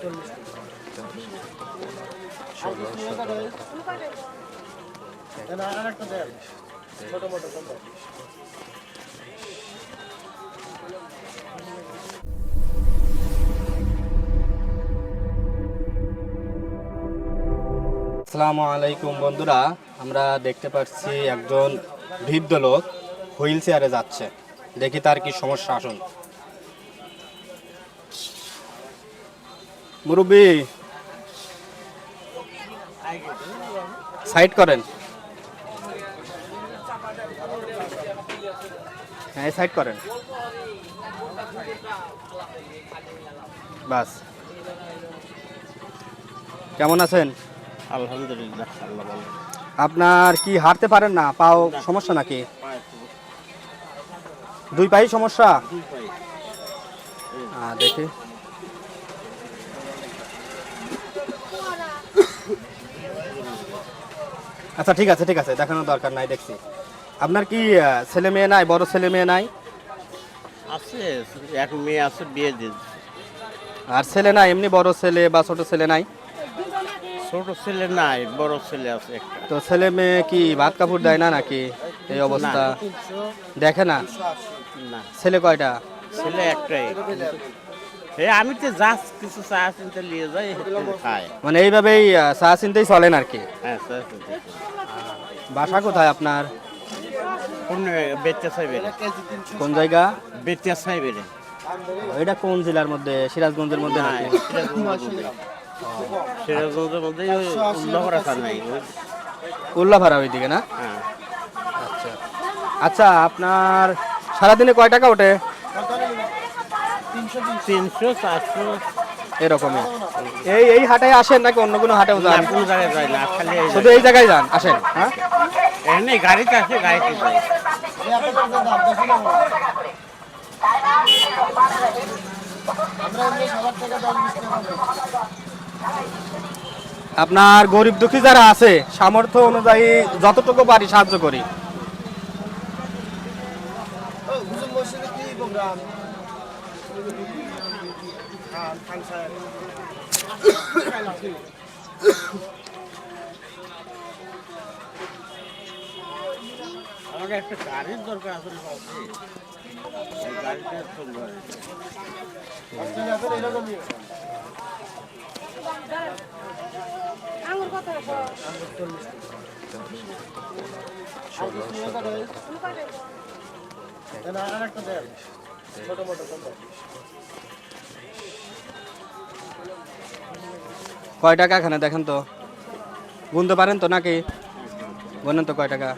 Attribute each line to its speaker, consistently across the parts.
Speaker 1: আসসালামু আলাইকুম বন্ধুরা, আমরা দেখতে পাচ্ছি একজন বৃদ্ধ লোক হুইল চেয়ারে যাচ্ছে। দেখি তার কি সমস্যা। আসুন মুরব্বী, সাইড করেন। হ্যাঁ, সাইড করেন, বাস। কেমন আছেন?
Speaker 2: আলহামদুলিল্লাহ, আল্লাহ ভালো।
Speaker 1: আপনার কি হাঁটতে পারেন না? পাও সমস্যা নাকি? দুই পাই সমস্যা? দেখি। আচ্ছা, ঠিক আছে ঠিক আছে, দেখানোর দরকার নাই। দেখছি আপনার কি ছেলে মেয়ে নাই? বড় ছেলে মেয়ে নাই?
Speaker 2: আছে, এক মেয়ে আছে, বিয়ে দিয়েছে।
Speaker 1: আর ছেলে নাই? এমনি বড় ছেলে বা ছোট ছেলে নাই?
Speaker 2: ছোট ছেলে নাই, বড় ছেলে আছে একটা।
Speaker 1: তো ছেলে মেয়ে কি ভাত কাপড় দেয় না নাকি এই অবস্থা? দেখে না?
Speaker 2: না,
Speaker 1: ছেলে কয়টা?
Speaker 2: ছেলে একটাই। আমি তো যাচ্ছি, কিছু চা চিনতে নিয়ে যাই, খায়।
Speaker 1: মানে এইভাবেই চা চিনতেই চলেন আর কি?
Speaker 2: হ্যাঁ, চা চিনতে।
Speaker 1: বাসা কোথায় আপনার?
Speaker 2: কোন বেচা চাইবে?
Speaker 1: কোন জায়গা?
Speaker 2: বেচা চাইবে?
Speaker 1: এটা কোন জেলার মধ্যে? সিরাজগঞ্জের মধ্যে নাকি?
Speaker 2: সিরাজগঞ্জের মধ্যে উল্লাহরা খান নাই।
Speaker 1: উল্লাপাড়া ওইদিকে না?
Speaker 2: হ্যাঁ।
Speaker 1: আচ্ছা আচ্ছা, আপনার সারাদিনে কয় টাকা ওঠে?
Speaker 2: 300 400
Speaker 1: এরকমই। এই এই হাটে আসেন নাকি অন্য কোনো হাটেও যান?
Speaker 2: কোন জায়গায় যায় না, খালি
Speaker 1: শুধু এই জায়গায় যান? আসেন? হ্যাঁ,
Speaker 2: এখানে গাড়িতে আসে, গাড়িতে যায়।
Speaker 1: আপনার গরিব দুঃখী যারা আছে, সামর্থ্য অনুযায়ী যতটুকু পারি সাহায্য করি।
Speaker 2: আমাকে একটা গাড়ির দরকার আসলে, গাড়িটা সুন্দর।
Speaker 1: কয় টাকা এখানে দেখেন তো, গুনতে পারেন তো নাকি? গুনেন তো কয় টাকা।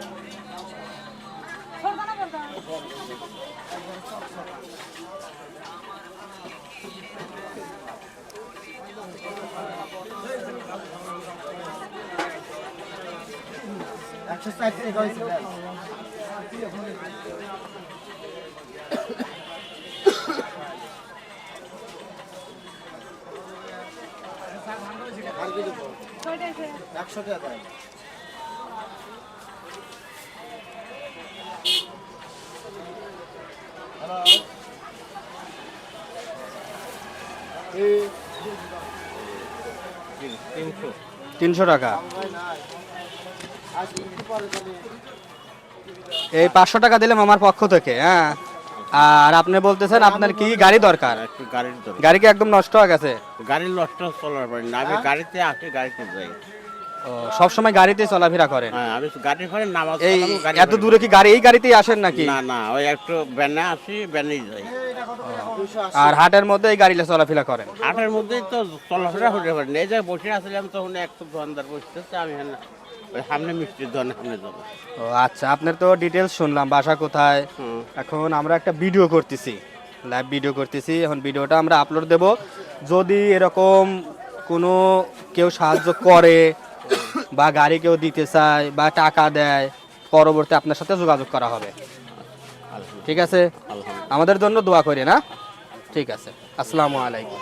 Speaker 1: তিনশো টাকা। এই 500 টাকা দিলাম আমার পক্ষ থেকে। হ্যাঁ, আর আপনি বলতেছেন আপনার কি গাড়ি দরকার?
Speaker 2: গাড়ির দরকার।
Speaker 1: গাড়ি কি একদম নষ্ট হয়ে গেছে?
Speaker 2: গাড়ির নষ্ট চলার পারি না, আমি গাড়িতে আসি, গাড়িতে যাই।
Speaker 1: ও, সবসময় গাড়িতে চলাফেরা করেন?
Speaker 2: হ্যাঁ, আমি গাড়ির ঘরে নামাজ
Speaker 1: এই
Speaker 2: পড়লাম, গাড়ি
Speaker 1: এত দূরে কি গাড়ি এই গাড়িতেই আসেন নাকি?
Speaker 2: না না, ওই একটু ব্যানে আসি, ব্যানেই যাই।
Speaker 1: আর হাটের মধ্যে এই গাড়িতে চলাফেরা করেন?
Speaker 2: হাটের মধ্যেই তো চলাফেরা হতে পারি না। এই যে বসে আসলাম, তখন একটু দোকানদার বসতেছে, আমি ওই সামনে মিষ্টির দোকানে সামনে যাবো।
Speaker 1: ও আচ্ছা, আপনার তো ডিটেলস শুনলাম, বাসা কোথায়। এখন আমরা একটা ভিডিও করতেছি, লাইভ ভিডিও করতেছি। এখন ভিডিওটা আমরা আপলোড দেব। যদি এরকম কোনো কেউ সাহায্য করে বা গাড়ি কেউ দিতে চায় বা টাকা দেয়, পরবর্তী আপনার সাথে যোগাযোগ করা হবে। ঠিক আছে? আমাদের জন্য দোয়া করি না? ঠিক আছে, আসসালামু আলাইকুম।